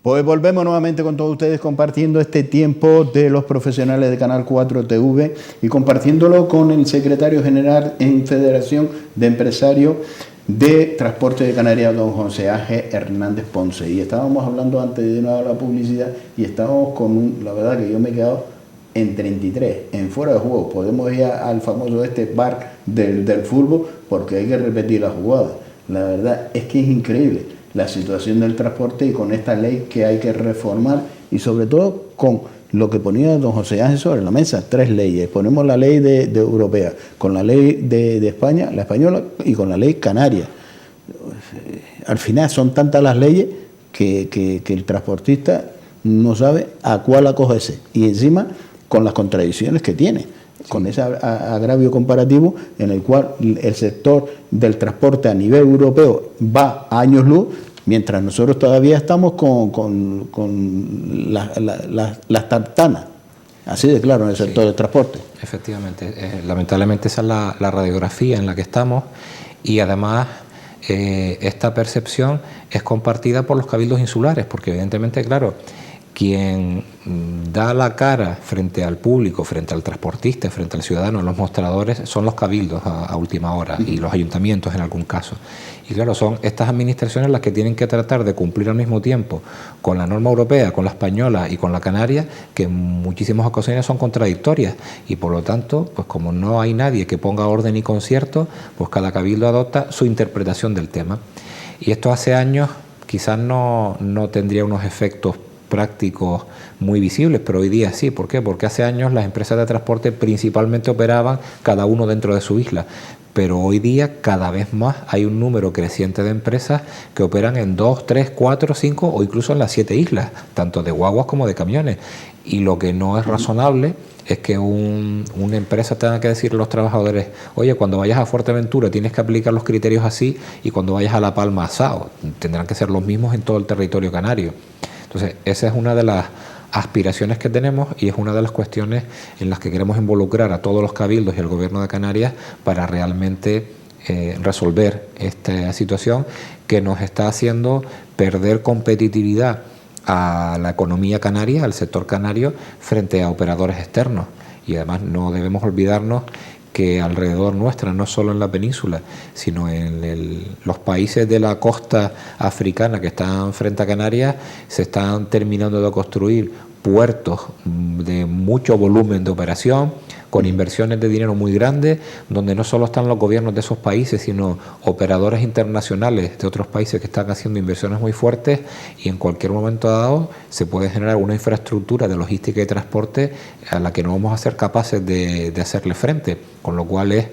Pues volvemos nuevamente con todos ustedes compartiendo este tiempo de los profesionales de Canal 4 TV y compartiéndolo con el secretario general en Federación de Empresarios de Transporte de Canarias, don José Ángel Hernández Ponce. Y estábamos hablando antes de irnos a la publicidad y estábamos con la verdad que yo me he quedado en 33, en fuera de juego. Podemos ir al famoso bar del fútbol porque hay que repetir la jugada. La verdad es que es increíble la situación del transporte y con esta ley que hay que reformar y sobre todo con lo que ponía don José Ángel sobre la mesa, 3 leyes. Ponemos la ley de europea, con la ley de España, la española y con la ley canaria. Al final son tantas las leyes que el transportista no sabe a cuál acogerse y encima con las contradicciones que tiene. Con ese agravio comparativo en el cual el sector del transporte a nivel europeo va a años luz, mientras nosotros todavía estamos con las tartanas, así de claro, en el sector del transporte. Efectivamente, lamentablemente esa es la radiografía en la que estamos y además esta percepción es compartida por los cabildos insulares, porque evidentemente, claro, quien da la cara frente al público, frente al transportista, frente al ciudadano, los mostradores, son los cabildos a última hora y los ayuntamientos en algún caso. Y claro, son estas administraciones las que tienen que tratar de cumplir al mismo tiempo con la norma europea, con la española y con la canaria, que en muchísimas ocasiones son contradictorias. Y por lo tanto, pues como no hay nadie que ponga orden y concierto, pues cada cabildo adopta su interpretación del tema. Y esto hace años quizás no tendría unos efectos prácticos muy visibles, pero hoy día sí. ¿Por qué? Porque hace años las empresas de transporte principalmente operaban cada uno dentro de su isla, pero hoy día cada vez más hay un número creciente de empresas que operan en 2, 3, 4, 5 o incluso en las 7 islas, tanto de guaguas como de camiones. Y lo que no es razonable es que una empresa tenga que decirle a los trabajadores: oye, cuando vayas a Fuerteventura tienes que aplicar los criterios así, y cuando vayas a La Palma asado. Tendrán que ser los mismos en todo el territorio canario. Entonces, esa es una de las aspiraciones que tenemos y es una de las cuestiones en las que queremos involucrar a todos los cabildos y al Gobierno de Canarias para realmente resolver esta situación que nos está haciendo perder competitividad a la economía canaria, al sector canario, frente a operadores externos. Y además no debemos olvidarnos que alrededor nuestra, no solo en la península, sino en los países de la costa africana que están frente a Canarias, se están terminando de construir puertos de mucho volumen de operación, con inversiones de dinero muy grandes, donde no solo están los gobiernos de esos países, sino operadores internacionales de otros países que están haciendo inversiones muy fuertes, y en cualquier momento dado se puede generar una infraestructura de logística y transporte a la que no vamos a ser capaces de hacerle frente, con lo cual es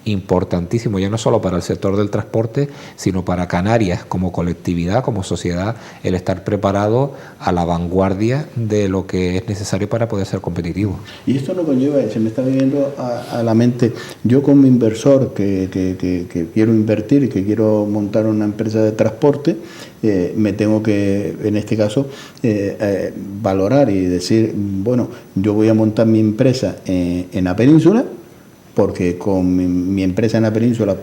importantísimo, ya no solo para el sector del transporte, sino para Canarias como colectividad, como sociedad, el estar preparado a la vanguardia de lo que es necesario para poder ser competitivo. Y esto no conlleva, se me está viniendo a la mente, yo como inversor que quiero invertir y que quiero montar una empresa de transporte, me tengo que, en este caso, valorar y decir, bueno, yo voy a montar mi empresa en la península, porque con mi empresa en la península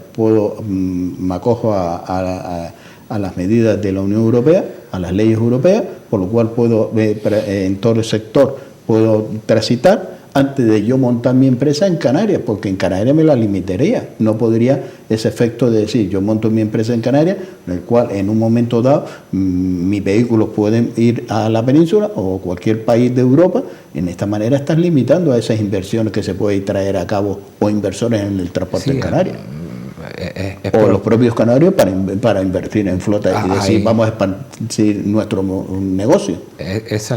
me acojo a las medidas de la Unión Europea, a las leyes europeas, por lo cual puedo, en todo el sector, puedo transitar antes de yo montar mi empresa en Canarias, porque en Canarias me la limitaría. No podría ese efecto de decir, yo monto mi empresa en Canarias, en el cual en un momento dado mis vehículos pueden ir a la península o cualquier país de Europa. En esta manera estás limitando a esas inversiones que se puede traer a cabo o inversores en el transporte en Canarias. O los propios canarios para invertir en flota y decir, vamos a expandir nuestro negocio. Esa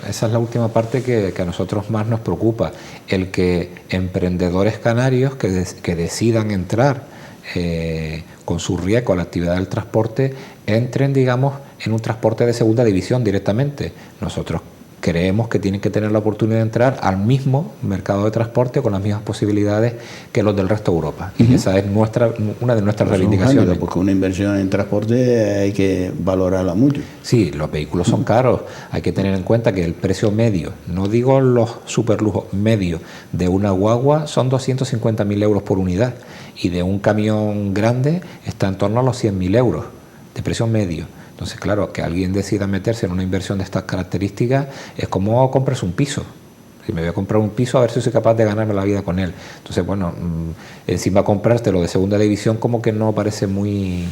es la última parte que a nosotros más nos preocupa, el que emprendedores canarios que decidan entrar con su riesgo a la actividad del transporte, entren, digamos, en un transporte de segunda división directamente. Nosotros creemos que tienen que tener la oportunidad de entrar al mismo mercado de transporte con las mismas posibilidades que los del resto de Europa. Y esa es una de nuestras reivindicaciones. Porque una inversión en transporte hay que valorarla mucho. Sí, los vehículos son caros. Hay que tener en cuenta que el precio medio, no digo los superlujos, medio de una guagua son 250.000 euros por unidad, y de un camión grande está en torno a los 100.000 euros de precio medio. Entonces, claro, que alguien decida meterse en una inversión de estas características es como comprarse un piso. Si me voy a comprar un piso, a ver si soy capaz de ganarme la vida con él. Entonces, bueno, encima comprártelo de segunda división como que no parece muy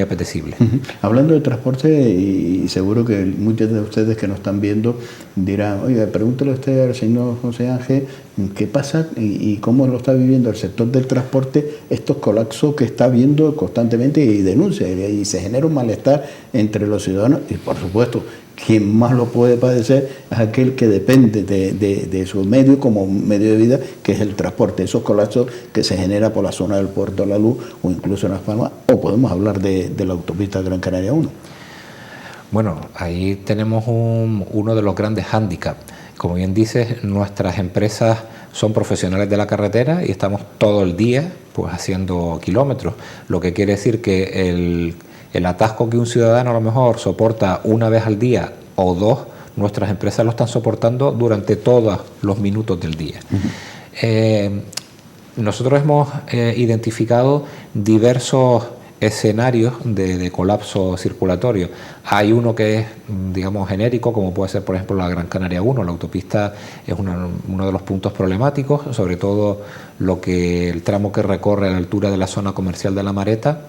apetecible. Hablando de transporte, y seguro que muchos de ustedes que nos están viendo dirán, oye, pregúntele usted al señor José Ángel qué pasa y cómo lo está viviendo el sector del transporte, estos colapsos que está viendo constantemente, y denuncia, y se genera un malestar entre los ciudadanos, y por supuesto quien más lo puede padecer es aquel que depende de su medio como medio de vida, que es el transporte, esos colapsos que se genera por la zona del Puerto de la Luz o incluso en Las Palmas, o podemos hablar de la autopista Gran Canaria 1. Bueno, ahí tenemos uno de los grandes hándicaps. Como bien dices, nuestras empresas son profesionales de la carretera y estamos todo el día pues haciendo kilómetros, lo que quiere decir que el atasco que un ciudadano a lo mejor soporta una vez al día o dos, nuestras empresas lo están soportando durante todos los minutos del día. Nosotros hemos identificado diversos escenarios de colapso circulatorio. Hay uno que es, digamos, genérico, como puede ser, por ejemplo, la Gran Canaria 1. La autopista es uno de los puntos problemáticos, sobre todo el tramo que recorre a la altura de la zona comercial de La Mareta,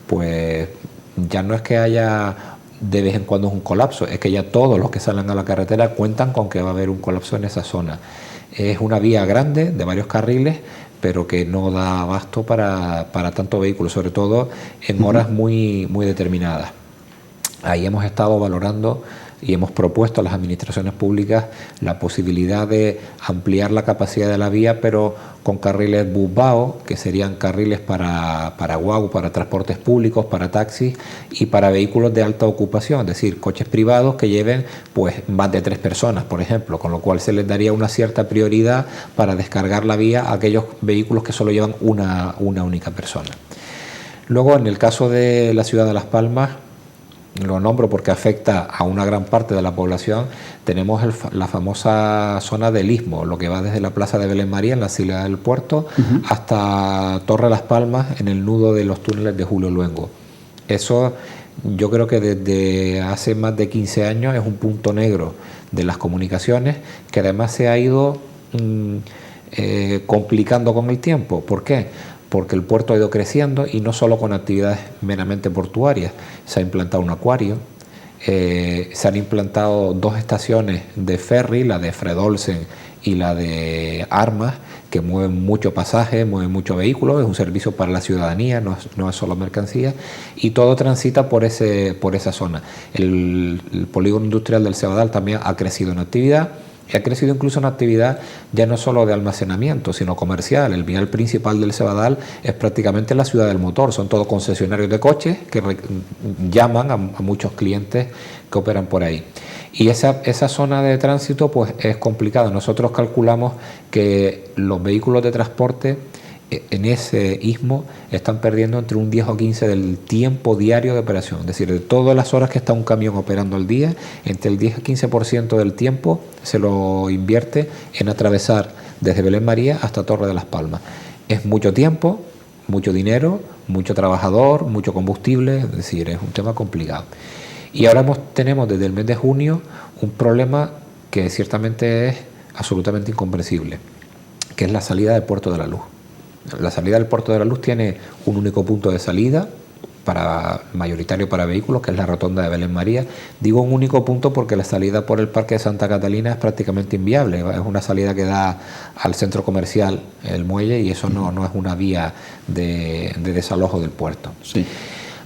pues ya no es que haya de vez en cuando un colapso, es que ya todos los que salen a la carretera cuentan con que va a haber un colapso en esa zona. Es una vía grande de varios carriles, pero que no da abasto para tanto vehículo, sobre todo en horas muy determinadas. Ahí hemos estado valorando y hemos propuesto a las administraciones públicas la posibilidad de ampliar la capacidad de la vía, pero con carriles busbao, que serían carriles para guagua, para transportes públicos, para taxis y para vehículos de alta ocupación, es decir, coches privados que lleven pues más de 3 personas, por ejemplo, con lo cual se les daría una cierta prioridad para descargar la vía a aquellos vehículos que solo llevan una única persona. Luego, en el caso de la ciudad de Las Palmas, lo nombro porque afecta a una gran parte de la población, tenemos la famosa zona del Istmo, lo que va desde la Plaza de Belén María en la salida del puerto hasta Torre Las Palmas en el nudo de los túneles de Julio Luengo. Eso yo creo que desde hace más de 15 años es un punto negro de las comunicaciones que además se ha ido complicando con el tiempo. ¿Por qué? Porque el puerto ha ido creciendo y no solo con actividades meramente portuarias. Se ha implantado un acuario, se han implantado 2 estaciones de ferry, la de Fredolsen y la de Armas, que mueven mucho pasaje, mueven mucho vehículo, es un servicio para la ciudadanía, no es solo mercancía, y todo transita por esa zona. El polígono industrial del Cebadal también ha crecido en actividad. Y ha crecido incluso en actividad ya no solo de almacenamiento, sino comercial. El vial principal del Cebadal es prácticamente la ciudad del motor. Son todos concesionarios de coches que llaman a muchos clientes que operan por ahí. Y esa zona de tránsito pues es complicada. Nosotros calculamos que los vehículos de transporte en ese istmo están perdiendo entre un 10 o 15 del tiempo diario de operación, es decir, de todas las horas que está un camión operando al día, entre el 10 y 15% del tiempo se lo invierte en atravesar desde Belén María hasta Torre de las Palmas. Es mucho tiempo, mucho dinero, mucho trabajador, mucho combustible, es decir, es un tema complicado. Y ahora tenemos desde el mes de junio un problema que ciertamente es absolutamente incomprensible, que es la salida del Puerto de la Luz. La salida del Puerto de la Luz tiene un único punto de salida mayoritario para vehículos, que es la rotonda de Belén María. Digo un único punto porque la salida por el Parque de Santa Catalina es prácticamente inviable. Es una salida que da al centro comercial, el muelle, y eso no es una vía de desalojo del puerto. Sí.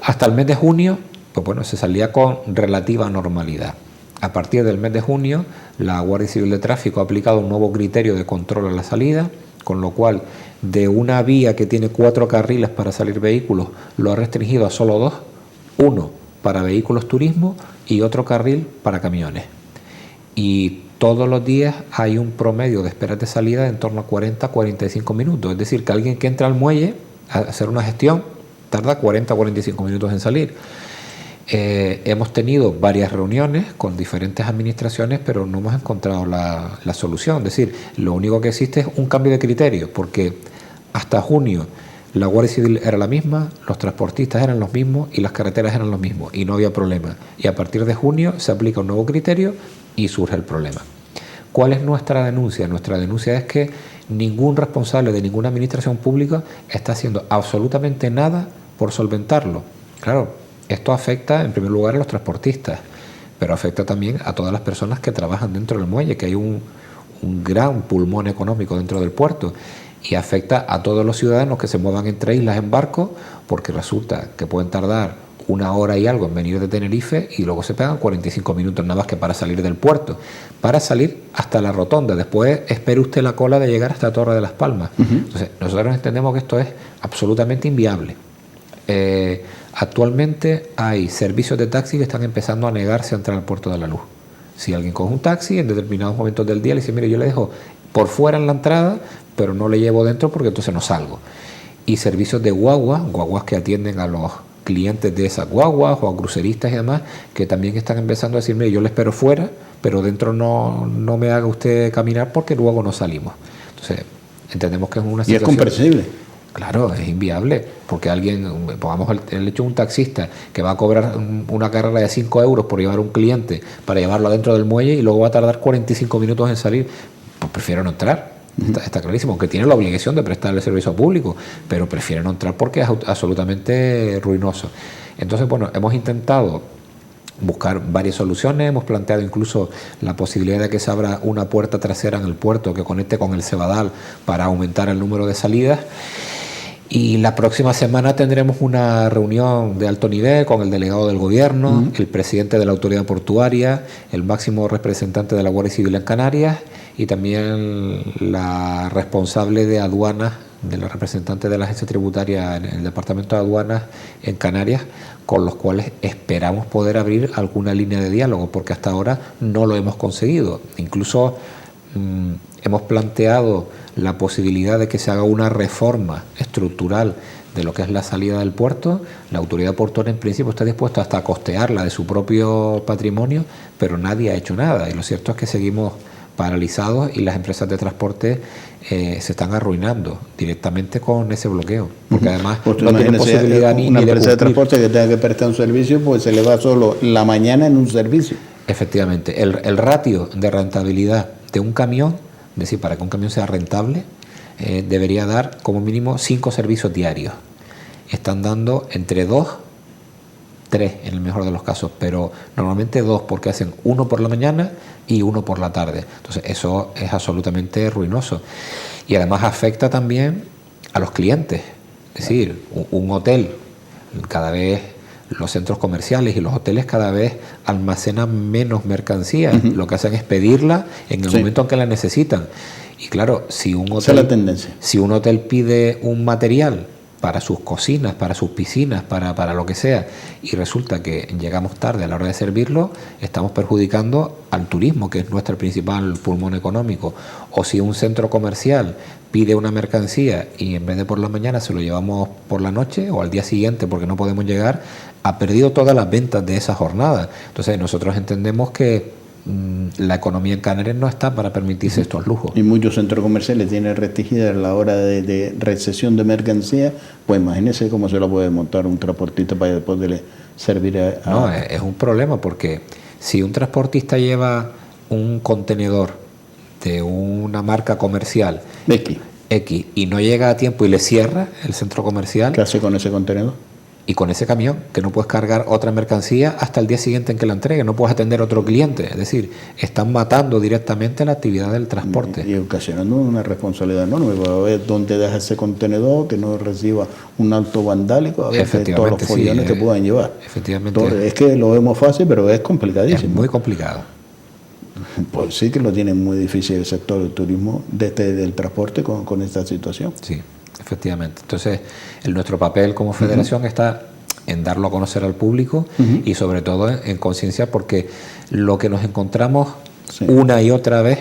Hasta el mes de junio, pues bueno, se salía con relativa normalidad. A partir del mes de junio, la Guardia Civil de Tráfico ha aplicado un nuevo criterio de control a la salida, con lo cual de una vía que tiene 4 carriles para salir vehículos, lo ha restringido a solo 2, uno para vehículos turismo y otro carril para camiones. y todos los días hay un promedio de esperas de salida de en torno a 40-45 minutos. Es decir, que alguien que entra al muelle a hacer una gestión tarda 40-45 minutos en salir. Hemos tenido varias reuniones con diferentes administraciones, pero no hemos encontrado la solución. Es decir, lo único que existe es un cambio de criterio, porque hasta junio la Guardia Civil era la misma, los transportistas eran los mismos y las carreteras eran los mismos y no había problema. Y a partir de junio se aplica un nuevo criterio y surge el problema. ¿Cuál es nuestra denuncia? Nuestra denuncia es que ningún responsable de ninguna administración pública está haciendo absolutamente nada por solventarlo. Claro, esto afecta en primer lugar a los transportistas, pero afecta también a todas las personas que trabajan dentro del muelle, que hay un gran pulmón económico dentro del puerto, y afecta a todos los ciudadanos que se muevan entre islas en barco, porque resulta que pueden tardar 1 hora y algo en venir de Tenerife y luego se pegan 45 minutos nada más que para salir del puerto, para salir hasta la rotonda. Después espere usted la cola de llegar hasta Torre de las Palmas. Entonces, nosotros entendemos que esto es absolutamente inviable. Actualmente hay servicios de taxi que están empezando a negarse a entrar al Puerto de la Luz. Si alguien coge un taxi en determinados momentos del día, le dice, mire, yo le dejo por fuera en la entrada, pero no le llevo dentro porque entonces no salgo. Y servicios de guaguas que atienden a los clientes de esas guaguas o a cruceristas y demás, que también están empezando a decir, mire, yo le espero fuera, pero dentro no me haga usted caminar porque luego no salimos. Entonces, entendemos que es una situación... Y es comprensible. Claro, es inviable, porque alguien, pongamos el hecho de un taxista que va a cobrar una carrera de 5 euros por llevar un cliente para llevarlo adentro del muelle y luego va a tardar 45 minutos en salir, pues prefiero no entrar. Está clarísimo, aunque tiene la obligación de prestarle servicio público, pero prefiere no entrar porque es absolutamente ruinoso. Entonces, bueno, hemos intentado buscar varias soluciones, hemos planteado incluso la posibilidad de que se abra una puerta trasera en el puerto que conecte con el Cebadal para aumentar el número de salidas. Y la próxima semana tendremos una reunión de alto nivel con el delegado del gobierno, el presidente de la autoridad portuaria, el máximo representante de la Guardia Civil en Canarias y también la responsable de aduanas, de la representante de la agencia tributaria en el departamento de aduanas en Canarias, con los cuales esperamos poder abrir alguna línea de diálogo, porque hasta ahora no lo hemos conseguido. Incluso hemos planteado la posibilidad de que se haga una reforma estructural de lo que es la salida del puerto. La autoridad portuaria en principio está dispuesta hasta a costearla de su propio patrimonio, pero nadie ha hecho nada y lo cierto es que seguimos paralizados y las empresas de transporte se están arruinando directamente con ese bloqueo, porque además pues no tienen posibilidad ni una de empresa de cumplir. transporte que tenga que prestar un servicio, pues se le va solo la mañana en un servicio. Efectivamente, el ratio de rentabilidad de un camión, es decir, para que un camión sea rentable, debería dar como mínimo 5 servicios diarios. Están dando entre 2, 3 en el mejor de los casos, pero normalmente 2 porque hacen 1 por la mañana y 1 por la tarde. Entonces eso es absolutamente ruinoso y además afecta también a los clientes. Es decir, un hotel, cada vez los centros comerciales y los hoteles cada vez almacenan menos mercancía. Lo que hacen es pedirla en el momento en que la necesitan. Y claro, si un hotel, esa es la tendencia. Si un hotel pide un material para sus cocinas, para sus piscinas, para lo que sea, y resulta que llegamos tarde a la hora de servirlo, estamos perjudicando al turismo, que es nuestro principal pulmón económico. O si un centro comercial pide una mercancía y en vez de por la mañana se lo llevamos por la noche o al día siguiente porque no podemos llegar, ha perdido todas las ventas de esa jornada. Entonces nosotros entendemos que la economía en Canarias no está para permitirse estos lujos. Y muchos centros comerciales tienen restringida la hora de recesión de mercancía, pues imagínese cómo se lo puede montar un transportista para poderle servir a... No, es un problema porque si un transportista lleva un contenedor de una marca comercial X y no llega a tiempo y le cierra el centro comercial, ¿qué hace con ese contenedor? Y con ese camión, que no puedes cargar otra mercancía hasta el día siguiente en que la entregue, no puedes atender a otro cliente. Es decir, están matando directamente la actividad del transporte. Y ocasionando una responsabilidad enorme, para ver dónde deja ese contenedor, que no reciba un acto vandálico, a ver todos los follones que puedan llevar. Efectivamente. Entonces, es que lo vemos fácil, pero es complicadísimo. Es muy complicado. Pues sí que lo tiene muy difícil el sector del turismo, del transporte con esta situación. Sí. Efectivamente. Entonces, nuestro papel como federación está en darlo a conocer al público y sobre todo en conciencia, porque lo que nos encontramos Sí. una y otra vez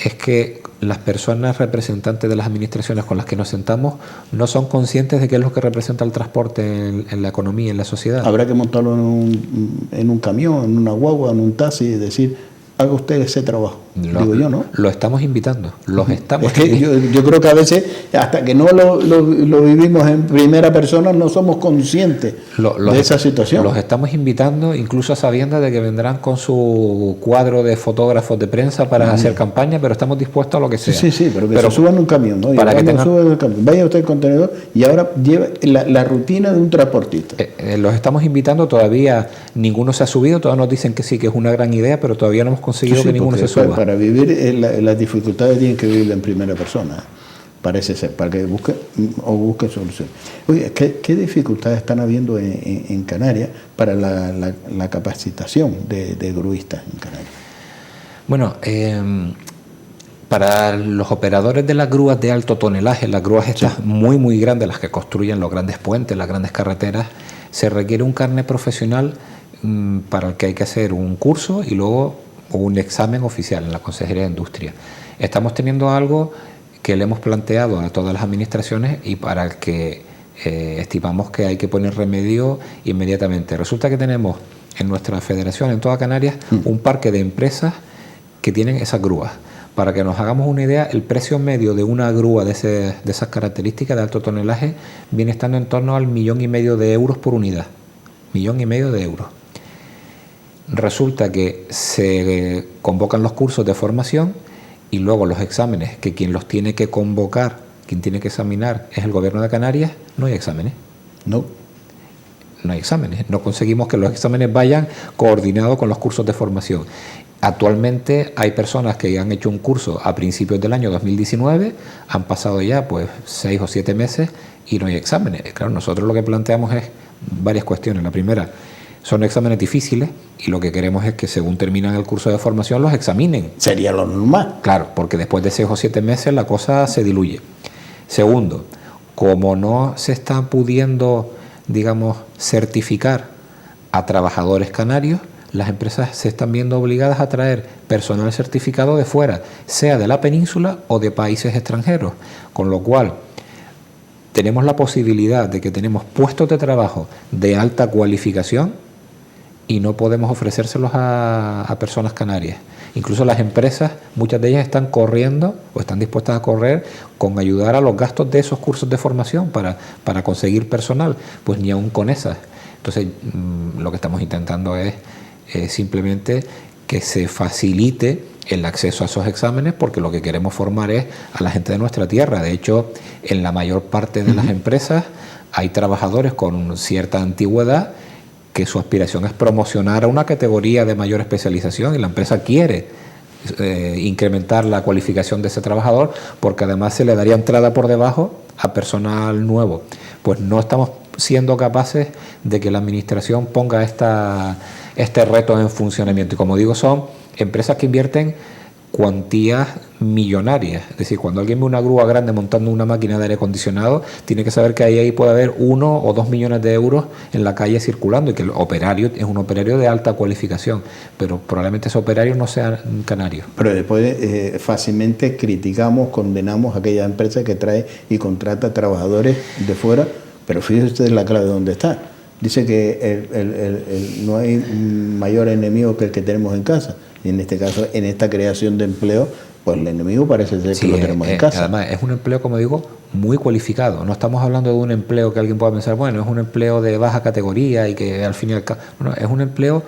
es que las personas representantes de las administraciones con las que nos sentamos no son conscientes de qué es lo que representa el transporte en la economía, en la sociedad. Habrá que montarlo en un camión, en una guagua, en un taxi y decir, haga usted ese trabajo. Digo yo, ¿no? Lo estamos invitando, los estamos Es que yo creo que a veces, hasta que no lo vivimos en primera persona, no somos conscientes de esa situación. Los estamos invitando, incluso a sabiendas de que vendrán con su cuadro de fotógrafos de prensa para hacer campaña, pero estamos dispuestos a lo que sea. Sí, pero que se suban un camión, ¿no? Para que suban el camión, vaya usted al contenedor y ahora lleve la rutina de un transportista. Los estamos invitando, todavía ninguno se ha subido, todos nos dicen que sí, que es una gran idea, pero todavía no hemos conseguido que ninguno se suba. Para vivir las dificultades tienen que vivirla en primera persona, parece ser, para que busquen solución. Oye, ¿qué dificultades están habiendo en Canarias para la capacitación de gruistas en Canarias? Bueno, para los operadores de las grúas de alto tonelaje, las grúas estas muy muy grandes, las que construyen los grandes puentes, las grandes carreteras, se requiere un carnet profesional para el que hay que hacer un curso y luego un examen oficial en la Consejería de Industria. Estamos teniendo algo que le hemos planteado a todas las administraciones y para el que estimamos que hay que poner remedio inmediatamente. Resulta que tenemos en nuestra federación, en toda Canarias, un parque de empresas que tienen esas grúas. Para que nos hagamos una idea, el precio medio de una grúa de esas características de alto tonelaje viene estando en torno al 1,5 millones de euros por unidad. 1,5 millones de euros. Resulta que se convocan los cursos de formación y luego los exámenes, que quien los tiene que convocar, quien tiene que examinar es el Gobierno de Canarias, no hay exámenes. No hay exámenes. No conseguimos que los exámenes vayan coordinados con los cursos de formación. Actualmente hay personas que han hecho un curso a principios del año 2019, han pasado ya pues 6 o 7 meses y no hay exámenes. Claro, nosotros lo que planteamos es varias cuestiones. La primera, son exámenes difíciles y lo que queremos es que según terminan el curso de formación los examinen. Sería lo normal. Claro, porque después de 6 o 7 meses la cosa se diluye. Segundo, como no se está pudiendo, digamos, certificar a trabajadores canarios, las empresas se están viendo obligadas a traer personal certificado de fuera, sea de la península o de países extranjeros, con lo cual tenemos la posibilidad de que tenemos puestos de trabajo de alta cualificación y no podemos ofrecérselos a personas canarias. Incluso las empresas, muchas de ellas están corriendo o están dispuestas a correr con ayudar a los gastos de esos cursos de formación para conseguir personal, pues ni aún con esas. Entonces, lo que estamos intentando es simplemente que se facilite el acceso a esos exámenes, porque lo que queremos formar es a la gente de nuestra tierra. De hecho, en la mayor parte de las empresas hay trabajadores con cierta antigüedad que su aspiración es promocionar a una categoría de mayor especialización y la empresa quiere incrementar la cualificación de ese trabajador porque además se le daría entrada por debajo a personal nuevo. Pues no estamos siendo capaces de que la administración ponga este reto en funcionamiento. Y como digo, son empresas que invierten cuantías millonarias. Es decir, cuando alguien ve una grúa grande montando una máquina de aire acondicionado, tiene que saber que ahí puede haber 1 o 2 millones de euros en la calle circulando y que el operario es un operario de alta cualificación, pero probablemente ese operario no sea canario. Pero después fácilmente criticamos, condenamos a aquella empresa que trae y contrata trabajadores de fuera, pero fíjese usted la clave de dónde está. Dice que no hay mayor enemigo que el que tenemos en casa. Y en este caso, en esta creación de empleo, pues el enemigo parece ser que lo tenemos en casa. Además, es un empleo, como digo, muy cualificado. No estamos hablando de un empleo que alguien pueda pensar, bueno, es un empleo de baja categoría y que al fin y al cabo... Bueno, es un empleo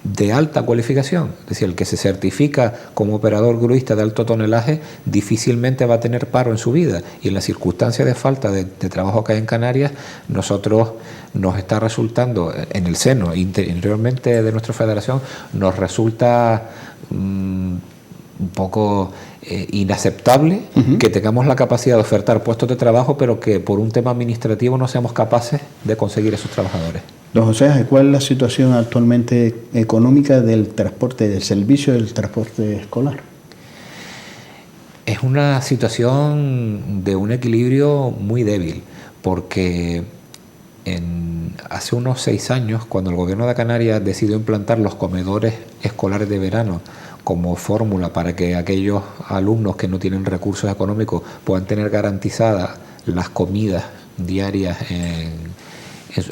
de alta cualificación. Es decir, el que se certifica como operador gruista de alto tonelaje difícilmente va a tener paro en su vida. Y en las circunstancias de falta de trabajo que hay en Canarias, nosotros nos está resultando, en el seno interiormente de nuestra federación, nos resulta un poco inaceptable que tengamos la capacidad de ofertar puestos de trabajo, pero que por un tema administrativo no seamos capaces de conseguir esos trabajadores. Don José, ¿cuál es la situación actualmente económica del transporte, del servicio del transporte escolar? Es una situación de un equilibrio muy débil, porque hace unos 6 años, cuando el Gobierno de Canarias decidió implantar los comedores escolares de verano como fórmula para que aquellos alumnos que no tienen recursos económicos puedan tener garantizadas las comidas diarias en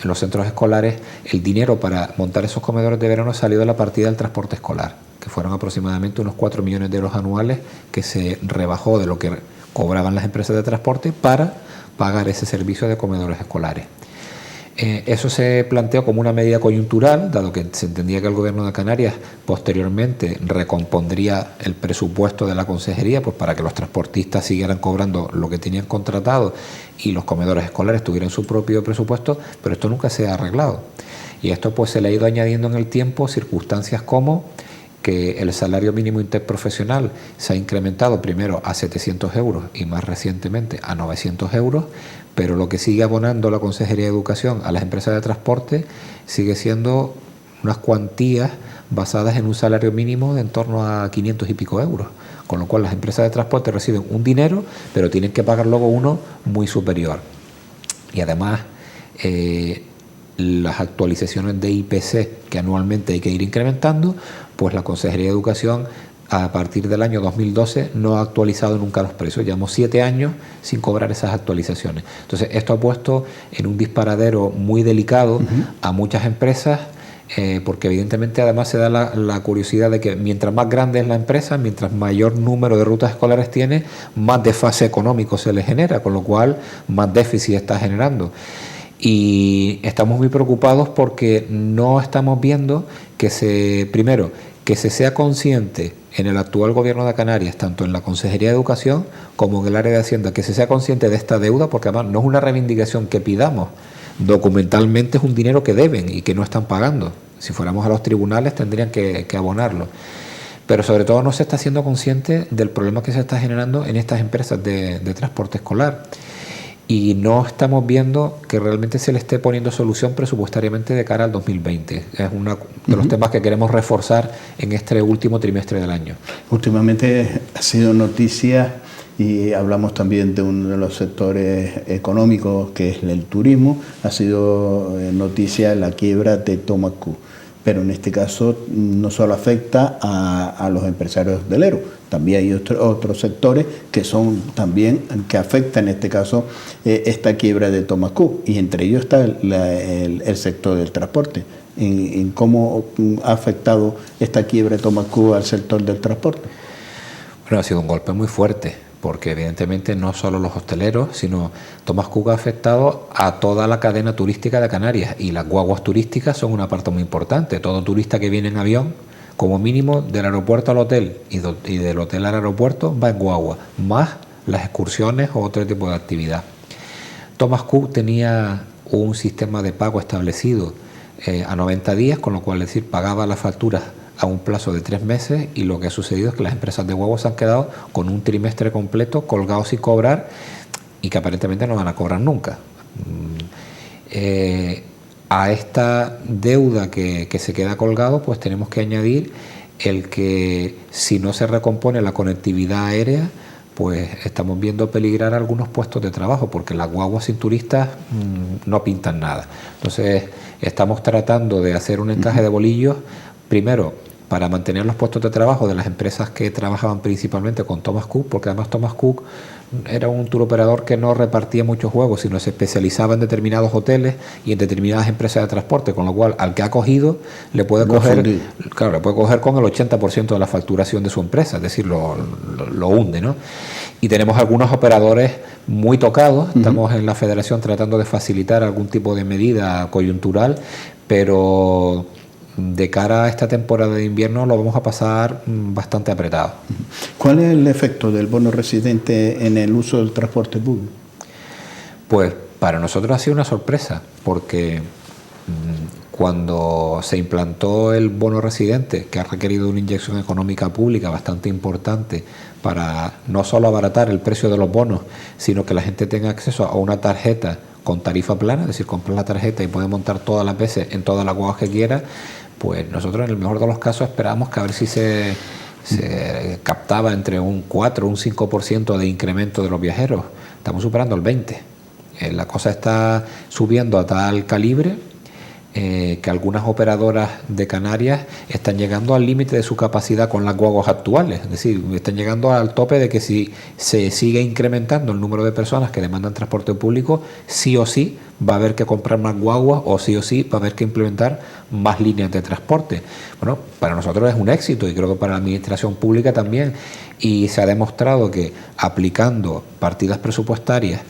los centros escolares, el dinero para montar esos comedores de verano ha salido de la partida del transporte escolar, que fueron aproximadamente unos 4 millones de euros anuales, que se rebajó de lo que cobraban las empresas de transporte para pagar ese servicio de comedores escolares. Eso se planteó como una medida coyuntural, dado que se entendía que el Gobierno de Canarias posteriormente recompondría el presupuesto de la consejería, pues para que los transportistas siguieran cobrando lo que tenían contratado y los comedores escolares tuvieran su propio presupuesto, pero esto nunca se ha arreglado. Y esto pues se le ha ido añadiendo en el tiempo circunstancias como que el salario mínimo interprofesional se ha incrementado primero a 700 euros y más recientemente a 900 euros, pero lo que sigue abonando la Consejería de Educación a las empresas de transporte sigue siendo unas cuantías basadas en un salario mínimo de en torno a 500 y pico euros, con lo cual las empresas de transporte reciben un dinero, pero tienen que pagar luego uno muy superior. Y además, las actualizaciones de IPC que anualmente hay que ir incrementando, pues la Consejería de Educación a partir del año 2012 no ha actualizado nunca los precios. Llevamos 7 años sin cobrar esas actualizaciones. Entonces esto ha puesto en un disparadero muy delicado a muchas empresas, porque evidentemente además se da la curiosidad de que mientras más grande es la empresa, mientras mayor número de rutas escolares tiene, más desfase económico se le genera, con lo cual más déficit está generando. Y estamos muy preocupados porque no estamos viendo que que se sea consciente en el actual Gobierno de Canarias, tanto en la Consejería de Educación como en el área de Hacienda, que se sea consciente de esta deuda, porque además no es una reivindicación que pidamos, documentalmente es un dinero que deben y que no están pagando. Si fuéramos a los tribunales tendrían que abonarlo. Pero sobre todo no se está siendo consciente del problema que se está generando en estas empresas de transporte escolar. Y no estamos viendo que realmente se le esté poniendo solución presupuestariamente de cara al 2020. Es uno de los temas que queremos reforzar en este último trimestre del año. Últimamente ha sido noticia, y hablamos también de uno de los sectores económicos, que es el turismo, ha sido noticia la quiebra de Thomas Cook. Pero en este caso no solo afecta a los empresarios hoteleros, también hay otros sectores que son también, que afectan en este caso esta quiebra de Thomas Cook, y entre ellos está el sector del transporte. En cómo ha afectado esta quiebra de Thomas Cook al sector del transporte. Bueno, ha sido un golpe muy fuerte, porque evidentemente no solo los hosteleros, sino Thomas Cook ha afectado a toda la cadena turística de Canarias, y las guaguas turísticas son una parte muy importante. Todo turista que viene en avión, como mínimo del aeropuerto al hotel y del hotel al aeropuerto, va en guagua, más las excursiones o otro tipo de actividad. Thomas Cook tenía un sistema de pago establecido a 90 días, con lo cual, es decir, pagaba las facturas a un plazo de 3 meses, y lo que ha sucedido es que las empresas de guaguas se han quedado con un trimestre completo colgados sin cobrar, y que aparentemente no van a cobrar nunca. A esta deuda que se queda colgado, pues tenemos que añadir el que si no se recompone la conectividad aérea, pues estamos viendo peligrar algunos puestos de trabajo, porque las guaguas sin turistas no pintan nada. Entonces estamos tratando de hacer un encaje de bolillos, primero para mantener los puestos de trabajo de las empresas que trabajaban principalmente con Thomas Cook, porque además Thomas Cook era un tour operador que no repartía muchos juegos, sino se especializaba en determinados hoteles y en determinadas empresas de transporte, con lo cual al que ha cogido le puede coger con el 80% de la facturación de su empresa, es decir, lo hunde, ¿no? Y tenemos algunos operadores muy tocados. Estamos en la Federación tratando de facilitar algún tipo de medida coyuntural, pero de cara a esta temporada de invierno lo vamos a pasar bastante apretado. ¿Cuál es el efecto del bono residente en el uso del transporte público? Pues para nosotros ha sido una sorpresa, porque cuando se implantó el bono residente, que ha requerido una inyección económica pública bastante importante para no solo abaratar el precio de los bonos, sino que la gente tenga acceso a una tarjeta con tarifa plana, es decir, comprar la tarjeta y puede montar todas las veces en todas las guaguas que quiera, pues nosotros en el mejor de los casos esperamos que a ver si se captaba entre un 4 o un 5% de incremento de los viajeros. Estamos superando el 20%. La cosa está subiendo a tal calibre que algunas operadoras de Canarias están llegando al límite de su capacidad con las guaguas actuales, es decir, están llegando al tope de que si se sigue incrementando el número de personas que demandan transporte público, sí o sí va a haber que comprar más guaguas o sí va a haber que implementar más líneas de transporte. Bueno, para nosotros es un éxito y creo que para la administración pública también, y se ha demostrado que aplicando partidas presupuestarias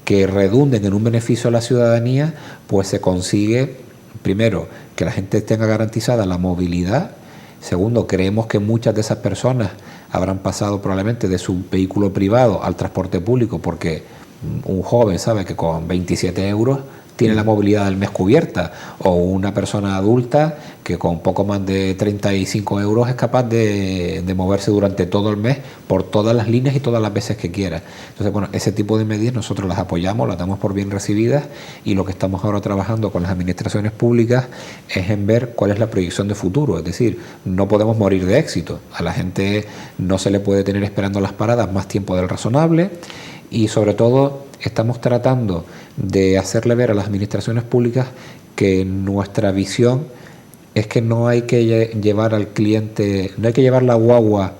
que redunden en un beneficio a la ciudadanía, pues se consigue, primero, que la gente tenga garantizada la movilidad. Segundo, creemos que muchas de esas personas habrán pasado probablemente de su vehículo privado al transporte público, porque un joven sabe que con 27 euros tiene la movilidad del mes cubierta, o una persona adulta que con poco más de 35 euros es capaz de moverse durante todo el mes por todas las líneas y todas las veces que quiera. Entonces, bueno, ese tipo de medidas nosotros las apoyamos, las damos por bien recibidas, y lo que estamos ahora trabajando con las administraciones públicas es en ver cuál es la proyección de futuro. Es decir, no podemos morir de éxito. A la gente no se le puede tener esperando las paradas más tiempo del razonable, y sobre todo estamos tratando de hacerle ver a las administraciones públicas que nuestra visión es que no hay que llevar al cliente, no hay que llevar la guagua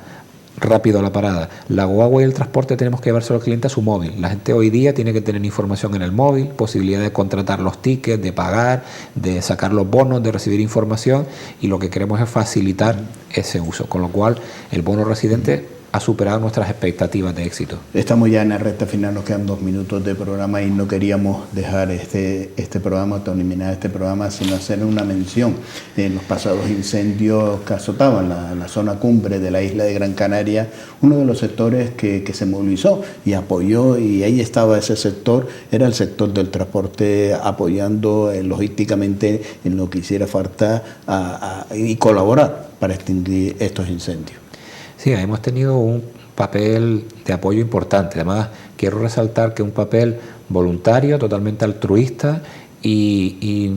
rápido a la parada. La guagua y el transporte tenemos que llevárselo al cliente a su móvil. La gente hoy día tiene que tener información en el móvil, posibilidad de contratar los tickets, de pagar, de sacar los bonos, de recibir información, y lo que queremos es facilitar ese uso, con lo cual el bono residente ha superado nuestras expectativas de éxito. Estamos ya en la recta final, nos quedan 2 minutos de programa y no queríamos dejar este programa, terminar este programa, sino hacer una mención en los pasados incendios que azotaban la zona cumbre de la isla de Gran Canaria. Uno de los sectores que se movilizó y apoyó, y ahí estaba ese sector, era el sector del transporte, apoyando logísticamente en lo que hiciera falta y colaborar para extinguir estos incendios. Sí, hemos tenido un papel de apoyo importante. Además, quiero resaltar que un papel voluntario, totalmente altruista y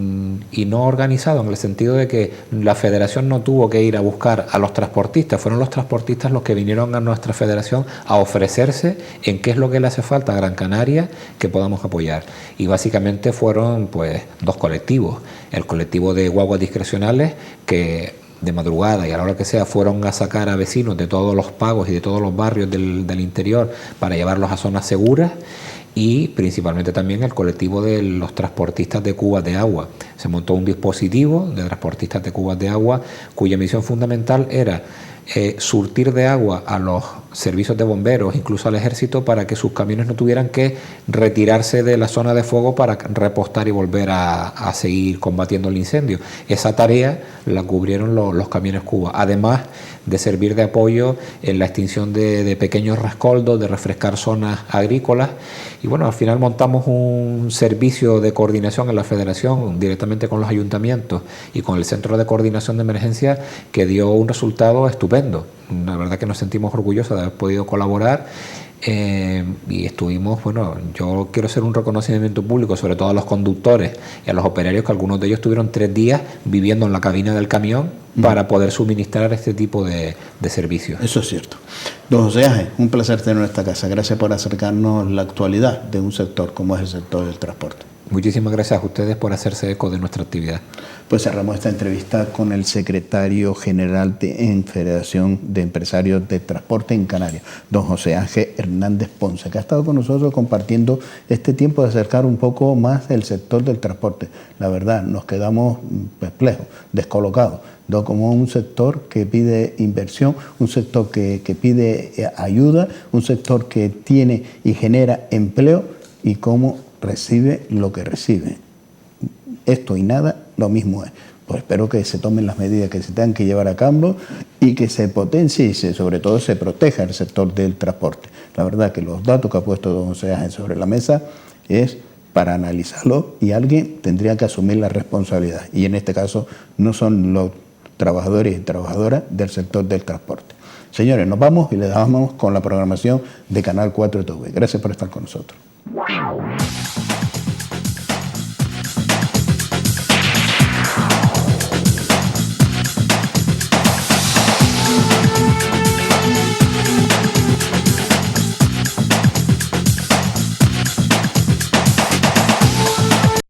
no organizado, en el sentido de que la federación no tuvo que ir a buscar a los transportistas, fueron los transportistas los que vinieron a nuestra federación a ofrecerse en qué es lo que le hace falta a Gran Canaria que podamos apoyar. Y básicamente fueron pues 2 colectivos. El colectivo de guaguas discrecionales, que de madrugada y a la hora que sea fueron a sacar a vecinos de todos los pagos y de todos los barrios del interior para llevarlos a zonas seguras, y principalmente también el colectivo de los transportistas de cubas de agua. Se montó un dispositivo de transportistas de cubas de agua cuya misión fundamental era surtir de agua a los servicios de bomberos, incluso al ejército, para que sus camiones no tuvieran que retirarse de la zona de fuego para repostar y volver a seguir combatiendo el incendio. Esa tarea la cubrieron los camiones Cuba, además de servir de apoyo en la extinción de pequeños rescoldos, de refrescar zonas agrícolas. Y bueno, al final montamos un servicio de coordinación en la federación directamente con los ayuntamientos y con el Centro de Coordinación de Emergencia, que dio un resultado estupendo. La verdad que nos sentimos orgullosos de haber podido colaborar, y estuvimos, bueno, yo quiero hacer un reconocimiento público sobre todo a los conductores y a los operarios, que algunos de ellos tuvieron 3 días viviendo en la cabina del camión para poder suministrar este tipo de servicios. Eso es cierto. Don José Ángel, un placer tenerlo en esta casa. Gracias por acercarnos la actualidad de un sector como es el sector del transporte. Muchísimas gracias a ustedes por hacerse eco de nuestra actividad. Pues cerramos esta entrevista con el secretario general en Federación de Empresarios de Transporte en Canarias, don José Ángel Hernández Ponce, que ha estado con nosotros compartiendo este tiempo de acercar un poco más el sector del transporte. La verdad, nos quedamos perplejos, descolocados, como un sector que pide inversión, un sector que pide ayuda, un sector que tiene y genera empleo, y cómo recibe lo que recibe. Esto y nada, lo mismo es. Pues espero que se tomen las medidas que se tengan que llevar a cabo y que se potencie y sobre todo se proteja el sector del transporte. La verdad que los datos que ha puesto don José Ángel sobre la mesa es para analizarlo, y alguien tendría que asumir la responsabilidad. Y en este caso no son los trabajadores y trabajadoras del sector del transporte. Señores, nos vamos y les dejamos con la programación de Canal 4 TV. Gracias por estar con nosotros.